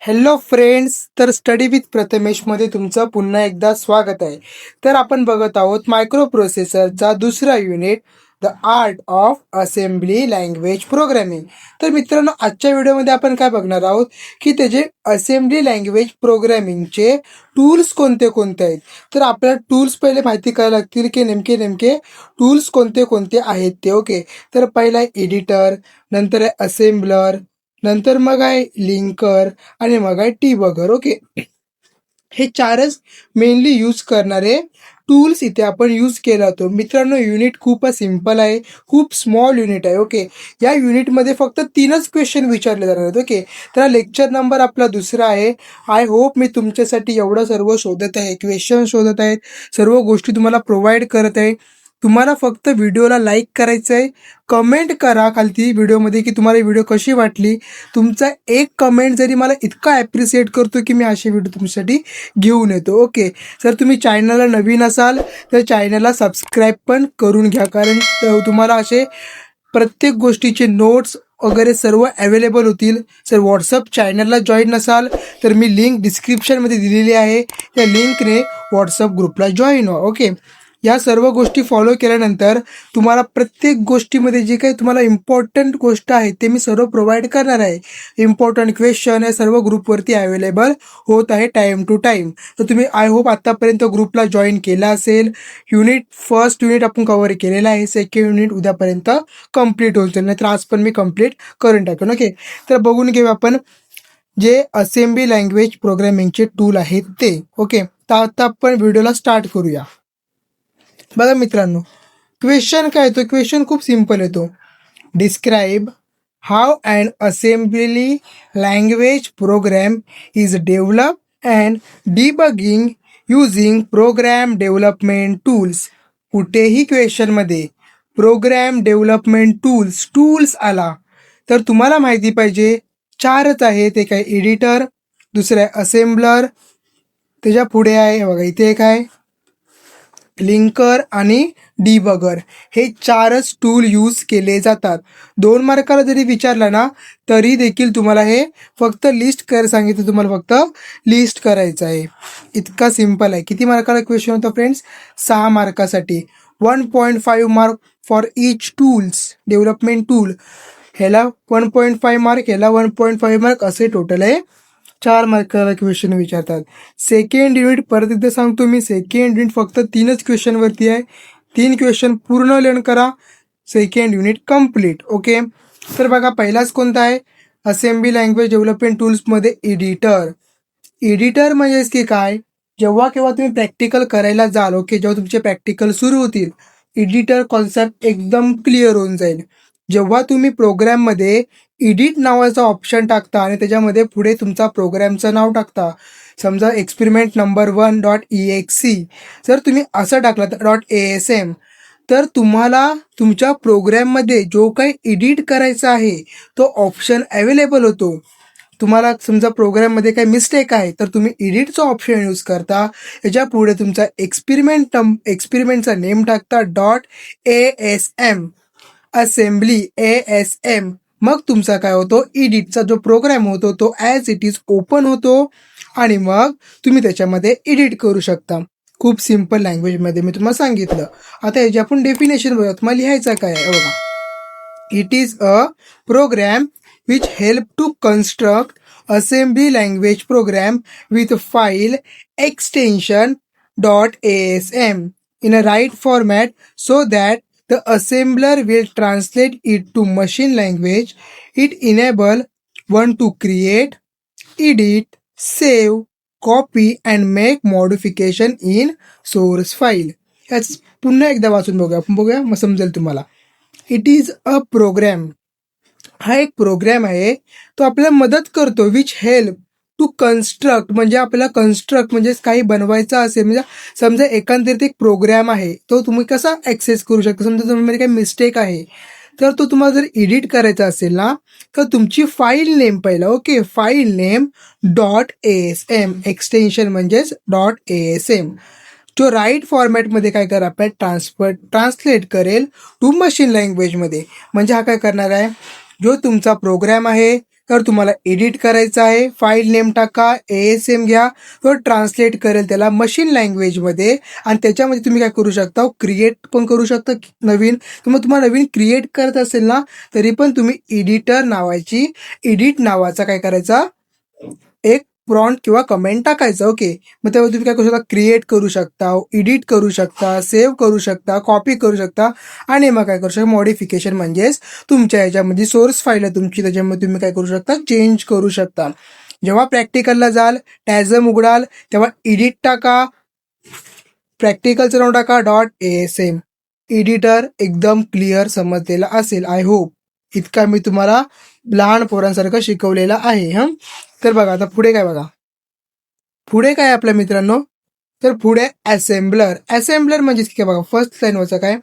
Hello friends, तर study with प्रथमेशमध्ये तुमचं पुन्हा एकदा स्वागत आहे. तर आपण बघत आहोत मायक्रो प्रोसेसरचा दुसरा unit, the art of assembly language programming. तर मित्रांनो, आजच्या व्हिडिओमध्ये आपण काय बघणार आहोत की त्याचे असेंब्ली लँग्वेज प्रोग्रॅमिंगचे टूल्स कोणते कोणते आहेत. तर आपल्याला टूल्स पहिले माहिती करायला लागतील की नेमके टूल्स कोणते कोणते आहेत ते. ओके, तर पहिला आहे एडिटर, नंतर आहे असेंबलर, नंतर मग आहे लिंकर आणि मग आहे डिबगर. ओके, हे चारच मेनली यूज करणारे टूल्स इथे आपण यूज केला होतो. मित्रांनो, युनिट खूप सिम्पल आहे, खूप स्मॉल युनिट आहे. ओके, या युनिटमध्ये फक्त 3च क्वेश्चन विचारले जाणार आहेत. ओके, तर लेक्चर नंबर आपला दुसरा आहे. आय होप मी तुमच्यासाठी एवढं सर्व शोधत आहे, क्वेश्चन शोधत आहेत, सर्व गोष्टी तुम्हाला प्रोव्हाइड करत आहे. तुम्हाला फक्त व्हिडिओला लाईक करायचं आहे, कमेंट करा खालती व्हिडिओमध्ये की तुम्हाला व्हिडिओ कशी वाटली. तुमचा एक कमेंट जरी मला इतका ॲप्रिशिएट करतो की मी असे व्हिडिओ तुमच्यासाठी घेऊन येतो. ओके, जर तुम्ही चॅनलला नवीन असाल तर चॅनलला सबस्क्राईब पण करून घ्या, कारण तुम्हाला असे प्रत्येक गोष्टीचे नोट्स वगैरे सर्व अवेलेबल होतील. जर व्हॉट्सअप चॅनलला जॉईन नसाल तर मी लिंक डिस्क्रिप्शनमध्ये दिलेली आहे, त्या लिंकने व्हॉट्सअप ग्रुपला जॉईन व्हा. ओके, या सर्व गोष्टी फॉलो केल्यानंतर तुम्हाला प्रत्येक गोष्टीमध्ये जे काही तुम्हाला इम्पॉर्टंट गोष्ट आहे ते मी सर्व प्रोव्हाइड करणार आहे. इम्पॉर्टंट क्वेश्चन हे सर्व ग्रुपवरती अवेलेबल होत आहे टाईम टू टाईम. तर तुम्ही आय होप आत्तापर्यंत ग्रुपला जॉईन केला असेल. फर्स्ट युनिट आपण कव्हर केलेला आहे, सेकंड युनिट उद्यापर्यंत कम्प्लीट होईल, नाहीतर आज पण मी कम्प्लीट करून टाकेन. ओके, तर बघून घेऊ आपण जे असेंब्ली लँग्वेज प्रोग्रॅमिंगचे टूल आहेत ते. ओके, तर आता आपण व्हिडिओला स्टार्ट करूया. बघा मित्रांनो, क्वेश्चन काय येतो, क्वेश्चन खूप सिम्पल येतो. Describe how and assembly language program is develop and debugging using program development tools. कुठेही क्वेश्चनमध्ये प्रोग्राम डेव्हलपमेंट टूल्स आला तर तुम्हाला माहिती पाहिजे चारच आहेत. एक आहे एडिटर, दुसरं आहे असेंबलर, त्याच्या पुढे आहे बघा इथे एक आहे लिंकर आणि डिबगर. हे चारच टूल यूज केले जातात. 2 मार्काला जरी विचारला ना तरी देखील तुम्हाला हे फक्त लिस्ट करायला सांगितलं, तुम्हाला फक्त लिस्ट करायचं आहे. इतका सिम्पल आहे. किती मार्काला क्वेश्चन होता friends? 6 मार्कासाठी. 1.5 mark for each tools development tool. ह्याला 1.5 मार्क, ह्याला 1.5 मार्क, असे टोटल आहे 4 मार्काला क्वेश्चन विचारतात. सेकंड युनिट परत एकदा सांगतो मी, सेकंड युनिट फक्त 3च क्वेश्चनवरती आहे. 3 क्वेश्चन पूर्ण लर्न करा, सेकंड युनिट कम्प्लीट. ओके, तर बघा पहिलाच कोणता आहे, असेंब्ली लँग्वेज डेव्हलपमेंट टूल्समध्ये एडिटर. एडिटर म्हणजेच की काय, जेव्हा केव्हा तुम्ही प्रॅक्टिकल करायला जाल, ओके, जेव्हा तुमचे प्रॅक्टिकल सुरू होतील एडिटर कॉन्सेप्ट एकदम क्लिअर होऊन जाईल. जेव्हा तुम्ही प्रोग्रॅममध्ये एडिट नावाचा ऑप्शन टाकता आणि त्याच्यामध्ये पुढे तुमचा प्रोग्रॅमचं नाव टाकता, समजा एक्सपेरिमेंट नंबर 1.exe, जर तुम्ही असं टाकलं तर .asm, तर तुम्हाला तुमच्या प्रोग्रॅममध्ये जो काही एडिट करायचा आहे तो ऑप्शन अवेलेबल होतो. तुम्हाला समजा प्रोग्रॅममध्ये काही मिस्टेक आहे तर तुम्ही एडिटचा ऑप्शन यूज करता, याच्या पुढे तुमचा एक्सपेरिमेंटचा नेम टाकता .asm, असेंब्ली ASM. मग तुमचा काय होतो, एडिटचा जो प्रोग्राम होतो तो ॲज इट इज ओपन होतो आणि मग तुम्ही त्याच्यामध्ये एडिट करू शकता. खूप सिम्पल लँग्वेजमध्ये मी तुम्हाला सांगितलं. आता याची आपण डेफिनेशन बघूया. तुम्हाला लिहायचं काय आहे बघा. It is a program which help to construct assembly language program with file extension .asm in a right format so that the assembler will translate it to machine language. It enable one to create, edit, save, copy and make modification in source file. याच पुन्हा एकदा वाचून बघूया आपण, बघूया मग समजेल तुम्हाला. इट इज अ प्रोग्राम, हा एक प्रोग्राम आहे, तो आपल्याला मदत करतो. विच हेल्प टू कन्स्ट्रक्ट, म्हणजे आपल्याला कन्स्ट्रक्ट म्हणजे काही बनवायचं असेल, म्हणजे समजा एकंदरीत एक प्रोग्राम आहे तो तुम्ही कसा ॲक्सेस करू शकता. समजा तुम्हाला काही मिस्टेक आहे तर तो तुम्हाला जर एडिट करायचा असेल ना तर तुमची फाईल नेम पहिला, okay, file name .asm, extension म्हणजेच .asm, जो राईट फॉर्मॅटमध्ये काय करा आपल्याला ट्रान्सलेट करेल टू मशीन लँग्वेजमध्ये. म्हणजे हा काय करणार आहे, जो तुमचा प्रोग्राम आहे तर तुम्हाला एडिट करायचं आहे, फाईल नेम टाका, ASM घ्या, तो ट्रान्सलेट करेल त्याला मशीन लँग्वेजमध्ये आणि त्याच्यामध्ये तुम्ही काय करू शकता, क्रिएट पण करू शकता नवीन. तर मग तुम्हाला नवीन क्रिएट करत असेल ना तरी पण तुम्ही एडिट नावाचा काय करायचा, एक प्रॉम्प्ट किंवा कमेंट टाकायचं. ओके, मग तेव्हा तुम्ही काय करू शकता, क्रिएट करू शकता, एडिट करू शकता, सेव्ह करू शकता, कॉपी करू शकता आणि मग काय करू शकता, मॉडिफिकेशन म्हणजेच तुमच्या ह्याच्यामध्ये सोर्स फाईल आहे तुमची, त्याच्यामध्ये तुम्ही काय करू शकता, चेंज करू शकता. जेव्हा प्रॅक्टिकलला जाल, टॅझम उघडाल, तेव्हा एडिट टाका, प्रॅक्टिकलचं नाव टाका .asm. एडिटर एकदम क्लिअर समजलेला असेल. आय होप इतका मी तुम्हाला लहान पोरांसारखं शिकवलेलं आहे. तर बघा आता पुढे काय आपल्या मित्रांनो, तर पुढे असेंबलर म्हणजे काय बघा, फर्स्ट लाईनवरचं काय,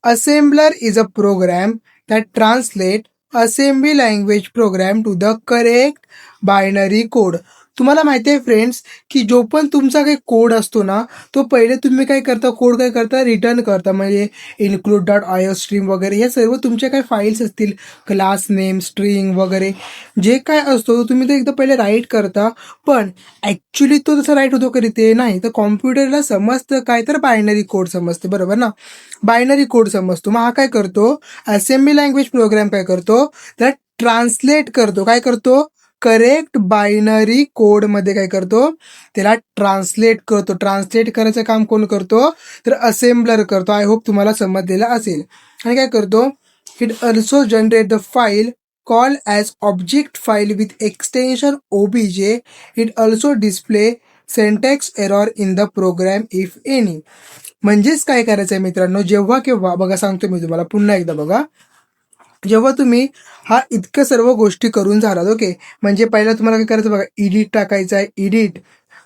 assembler is a program that translate assembly language program to the correct binary code. तुम्हाला माहिती आहे फ्रेंड्स की जो पण तुमचा काही कोड असतो ना, तो पहिले तुम्ही काय करता, रिटर्न करता, म्हणजे include.io स्ट्रीम वगैरे हे सर्व तुमचे काही फाईल्स असतील, क्लास नेम, स्ट्रिंग वगैरे जे काय असतो तुम्ही ते एकदा पहिले राईट करता. पण ॲक्च्युली तो तसं राईट होतो कधी ते नाही, तर कॉम्प्युटरला समजतं काय, तर बायनरी कोड समजते, बरोबर ना, बायनरी कोड समजतो. मग हा काय करतो, असेंब्ली लँग्वेज प्रोग्राम काय करतो, तर ट्रान्सलेट करतो, काय करतो, करेक्ट बायनरी कोडमध्ये काय करतो, त्याला ट्रान्सलेट करतो. ट्रान्सलेट करायचं काम कोण करतो, तर असेंबलर करतो. आय होप तुम्हाला समजलेलं असेल. आणि काय करतो, it also generate the file call as object file with extension OBJ. It also display syntax error in the program if any. म्हणजेच काय करायचं आहे मित्रांनो, जेव्हा केव्हा बघा सांगतो मी तुम्हाला पुन्हा एकदा बघा, जेव्हा तुम्ही हा इतकं सर्व गोष्टी करून झालात, ओके, म्हणजे पहिला तुम्हाला काय करायचं बघा, एडिट टाकायचा आहे, एडिट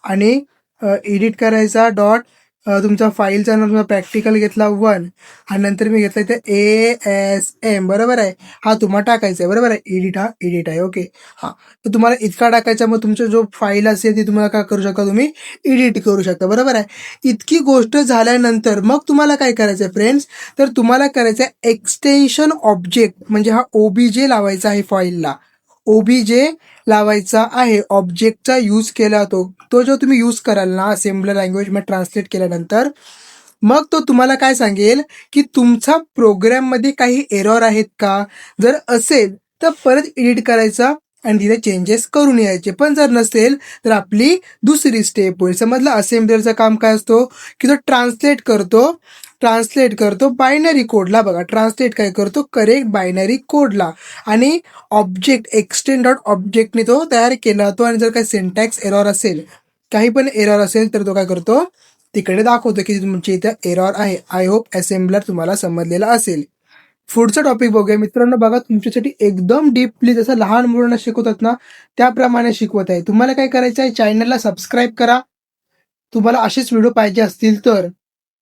आणि एडिट करायचा डॉट तुमचा फाईलचा नाव तुमचा प्रॅक्टिकल घेतला 1 आणि नंतर मी घेतला इथे ASM, बरोबर आहे, हा तुम्हाला टाकायचा आहे, बरोबर आहे, एडिट हा एडिट आहे. ओके, हां, तर तुम्हाला इतका टाकायचा, मग तुमचं जो फाईल असेल ती तुम्हाला काय करू शकता, तुम्ही एडिट करू शकता, बरोबर आहे. इतकी गोष्ट झाल्यानंतर मग तुम्हाला काय करायचं आहे फ्रेंड्स, तर तुम्हाला करायचं आहे एक्सटेन्शन ऑब्जेक्ट, म्हणजे हा OBJ लावायचा आहे फाईलला, OBJ लावायचा आहे, ऑब्जेक्टचा यूज केला तो जो तुम्ही यूज कराल ना असेंब्लर लँग्वेजमध्ये ट्रान्सलेट केल्यानंतर, मग तो तुम्हाला काय सांगेल की तुमचा प्रोग्राममध्ये काही एरर आहेत का, जर असेल तर परत एडिट करायचा आणि तिथे चेंजेस करून यायचे, पण जर नसेल तर आपली दुसरी स्टेप होईल. समजलं, असेंब्लरचं काम काय असतो की तो ट्रान्सलेट करतो बायनरी कोडला, बघा ट्रान्सलेट काय करतो, करेक्ट बायनरी कोडला, आणि ऑब्जेक्ट एक्सटेंड डॉट ऑब्जेक्टने तो तयार केला जातो. आणि जर काही सिंटॅक्स एरर असेल, काही पण एरर असेल, तर तो काय करतो, तिकडे दाखवतो की तुमची इथं एरर आहे. आय होप असेंब्लर तुम्हाला समजलेला असेल. पुढचा टॉपिक बघूया मित्रांनो. बघा तुमच्यासाठी एकदम डीपली जसं लहान मुलांना शिकवतात ना त्याप्रमाणे शिकवत आहे. तुम्हाला काय करायचं आहे, चॅनलला सबस्क्राईब करा. तुम्हाला असेच व्हिडिओ पाहिजे असतील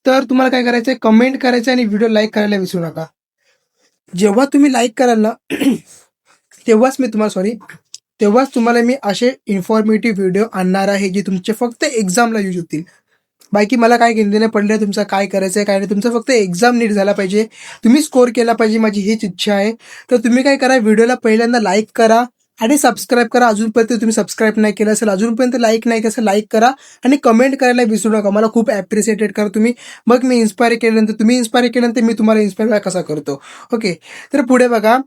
तर तुम्हाला काय करायचं आहे, कमेंट करायचं आणि व्हिडिओ लाईक करायला विसरू नका. जेव्हा तुम्ही लाईक कराल ना तेव्हाच तुम्हाला मी असे इन्फॉर्मेटिव्ह व्हिडिओ आणणार आहे जे तुमचे फक्त एक्झामला यूज होतील. बाकी मला काय घेणं देणं पडलं तुमचं काय करायचं आहे काय नाही, तुमचं फक्त एक्झाम नीट झाला पाहिजे, तुम्ही स्कोर केला पाहिजे, माझी हीच इच्छा आहे. तर तुम्ही काय करा, व्हिडिओला पहिल्यांदा लाईक करा आणि सबस्क्राईब करा. अजूनपर्यंत तुम्ही सबस्क्राईब नाही केलं असेल, अजूनपर्यंत लाईक नाही केलं असेल, लाईक करा आणि कमेंट करायला विसरू नका. मला खूप ॲप्रिसिएटेड करा तुम्ही. मग मी इन्स्पायर केल्यानंतर मी तुम्हाला इन्स्पायर कसा करतो. ओके, तर पुढे बघा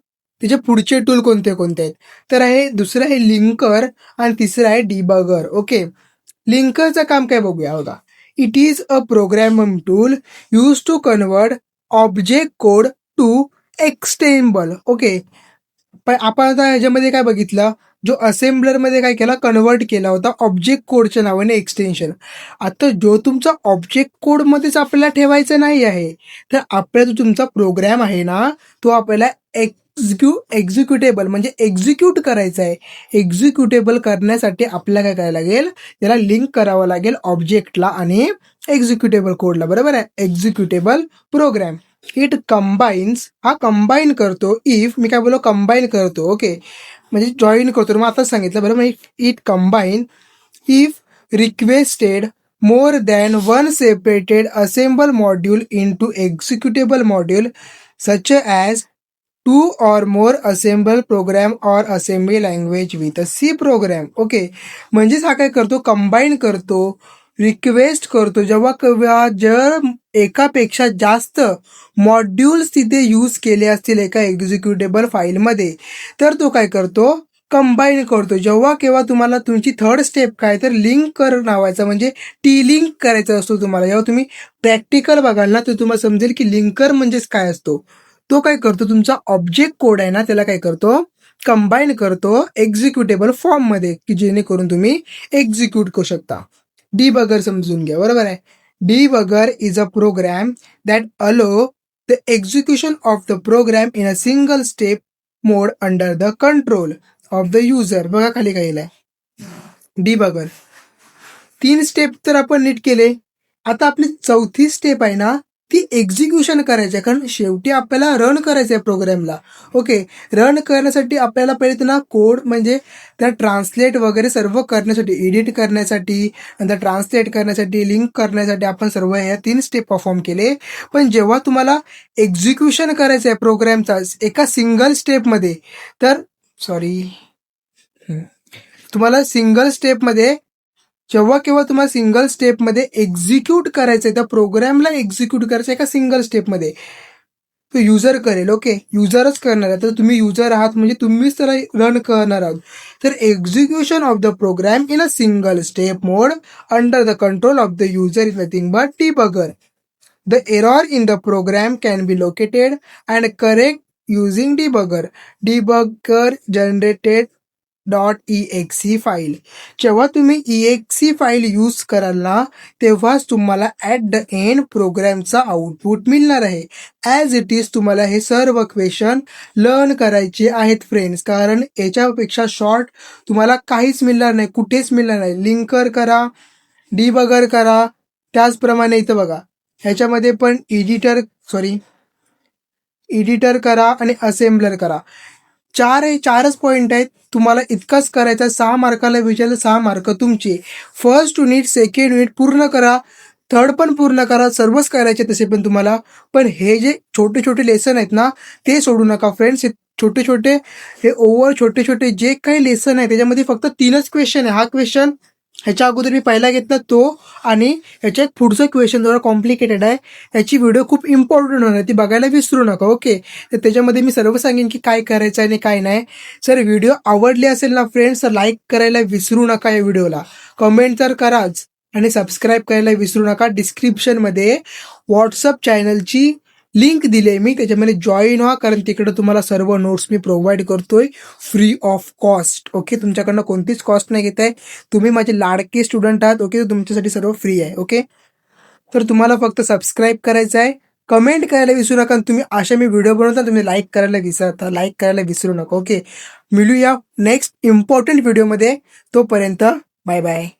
त्याचे पुढचे टूल कोणते कोणते आहेत. तर आहे दुसरं आहे लिंकर आणि तिसरं आहे डिबगर. ओके, लिंकरचं काम काय बघूया. बघा, it is a programming tool use to convert object code to executable. Okay, पण आपण आता ह्याच्यामध्ये काय बघितलं, जो असेंब्लरमध्ये काय केला, कन्वर्ट केला होता ऑब्जेक्ट कोडच्या नावाने एक्सटेन्शन. आता जो तुमचा ऑब्जेक्ट कोडमध्येच आपल्याला ठेवायचा नाही आहे, तर आपला जो तुमचा प्रोग्राम आहे ना तो आपल्याला एक्झिक्युटेबल म्हणजे एक्झिक्यूट करायचा आहे. एक्झिक्युटेबल करण्यासाठी आपल्याला काय करायला लागेल, त्याला लिंक करावं लागेल ऑब्जेक्टला आणि एक्झिक्युटेबल कोडला, बरोबर आहे, एक्झिक्युटेबल प्रोग्राम. इट कंबाईन्स, हा कंबाईन करतो, इफ मी काय बोललो कंबाईन करतो. ओके, म्हणजे जॉईन करतो, मग आता सांगितलं बरोबर. It combine if requested more than one separated assemble module into executable module such as 2 or more assemble program or assembly language with a C program. Okay, म्हणजेच हा काय करतो, कंबाईन करतो, रिक्वेस्ट करतो जेव्हा केव्हा जर एकापेक्षा जास्त मॉड्यूल्स तिथे यूज केले असतील एका एक्झिक्युटेबल फाईलमध्ये, तर तो काय करतो, कंबाईन करतो. जेव्हा केव्हा तुम्हाला तुमची थर्ड स्टेप काय तर लिंक कर नावाचा, म्हणजे टी लिंक करायचा असतो तुम्हाला. जेव्हा तुम्ही प्रॅक्टिकल बघाल ना तर तुम्हाला समजेल की लिंकर म्हणजेच काय असतो. तो काय करतो, तुमचा ऑब्जेक्ट कोड आहे ना त्याला काय करतो, कंबाईन करतो एक्झिक्युटेबल फॉर्ममध्ये, की जेणेकरून तुम्ही एक्झिक्यूट करू शकता. डिबगर समजून घ्या, बरोबर आहे. Debugger is a program that allow the execution of the program in a single step mode under the control of the user. बघा खाली काय आहे, डिबगर. 3 स्टेप तर आपण नीट केले. आता आपली चौथी स्टेप आहे ना ती एक्झिक्युशन करायची आहे, कारण शेवटी आपल्याला रन करायचं आहे प्रोग्रामला. ओके, रन करण्यासाठी आपल्याला पहिले ना कोड म्हणजे त्या ट्रान्सलेट वगैरे सर्व करण्यासाठी, एडिट करण्यासाठी, नंतर ट्रान्सलेट करण्यासाठी, लिंक करण्यासाठी आपण सर्व ह्या 3 स्टेप परफॉर्म केले. पण जेव्हा तुम्हाला एक्झिक्युशन करायचं आहे प्रोग्रामचा एका सिंगल स्टेपमध्ये, तर तुम्हाला सिंगल स्टेपमध्ये जेव्हा केव्हा तुम्हाला सिंगल स्टेपमध्ये एक्झिक्यूट करायचं आहे, त्या प्रोग्रामला एक्झिक्यूट करायचं आहे एका सिंगल स्टेपमध्ये, तो युजर करेल. ओके, युजरच करणार आहे, तर तुम्ही युजर आहात म्हणजे तुम्हीच त्याला रन करणार आहात. तर execution of the program in a single step mode under the control of the user is nothing but debugger. The error in the program can be located and correct using debugger. Debugger generated .exe file. जेव्हा तुम्ही exe file use कराल ना तेव्हाच तुम्हाला at the end प्रोग्रामचा output मिळणार आहे. As it is तुम्हाला हे सर्व क्वेश्चन लर्न करायचे आहेत फ्रेंड्स, कारण याच्यापेक्षा शॉर्ट तुम्हाला काहीच मिळणार नाही, कुठेच मिळणार नाही. लिंकर करा, डिबगर करा, त्याचप्रमाणे इथं बघा ह्याच्यामध्ये पण एडिटर करा आणि असेंबलर करा. चारच पॉईंट आहेत, तुम्हाला इतकंच करायचं. 6 मार्काला विचारलं, 6 मार्क तुमचे. फर्स्ट युनिट, सेकंड युनिट पूर्ण करा, थर्ड पण पूर्ण करा, सर्वच करायचे तसे पण तुम्हाला. पण हे जे छोटे छोटे लेसन आहेत ना ते सोडू नका फ्रेंड्स. छोटे छोटे छोटे छोटे जे काही लेसन आहे त्याच्यामध्ये फक्त 3च क्वेश्चन आहे. हा क्वेश्चन ह्याच्या अगोदर मी पहिला घेतला तो, आणि ह्याच्यात पुढचं क्वेश्चन थोडं कॉम्प्लिकेटेड आहे, याची व्हिडिओ खूप इम्पॉर्टंट होणार, ती बघायला विसरू नका. ओके, तर त्याच्यामध्ये मी सर्व सांगेन की काय करायचं आहे आणि काय नाही. सर व्हिडिओ आवडली असेल ना फ्रेंड्स तर लाईक करायला विसरू नका या व्हिडिओला, कमेंट तर कराच आणि सबस्क्राईब करायला विसरू नका. डिस्क्रिप्शनमध्ये व्हॉट्सअप चॅनलची लिंक दिली आहे मी, त्याच्यामध्ये जॉईन व्हा, कारण तिकडे तुम्हाला सर्व नोट्स मी प्रोव्हाइड करतोय फ्री ऑफ कॉस्ट. ओके, तुमच्याकडनं कोणतीच कॉस्ट नाही घेत आहे, तुम्ही माझे लाडके स्टुडंट आहात. ओके, तुमच्यासाठी सर्व फ्री आहे. ओके, तर तुम्हाला फक्त सबस्क्राईब करायचं आहे, कमेंट करायला विसरू नका. तुम्ही अशा मी व्हिडिओ बनवता तुम्ही लाईक करायला विसरू नका. ओके, मिळूया नेक्स्ट इम्पॉर्टंट व्हिडिओमध्ये. तोपर्यंत बाय बाय.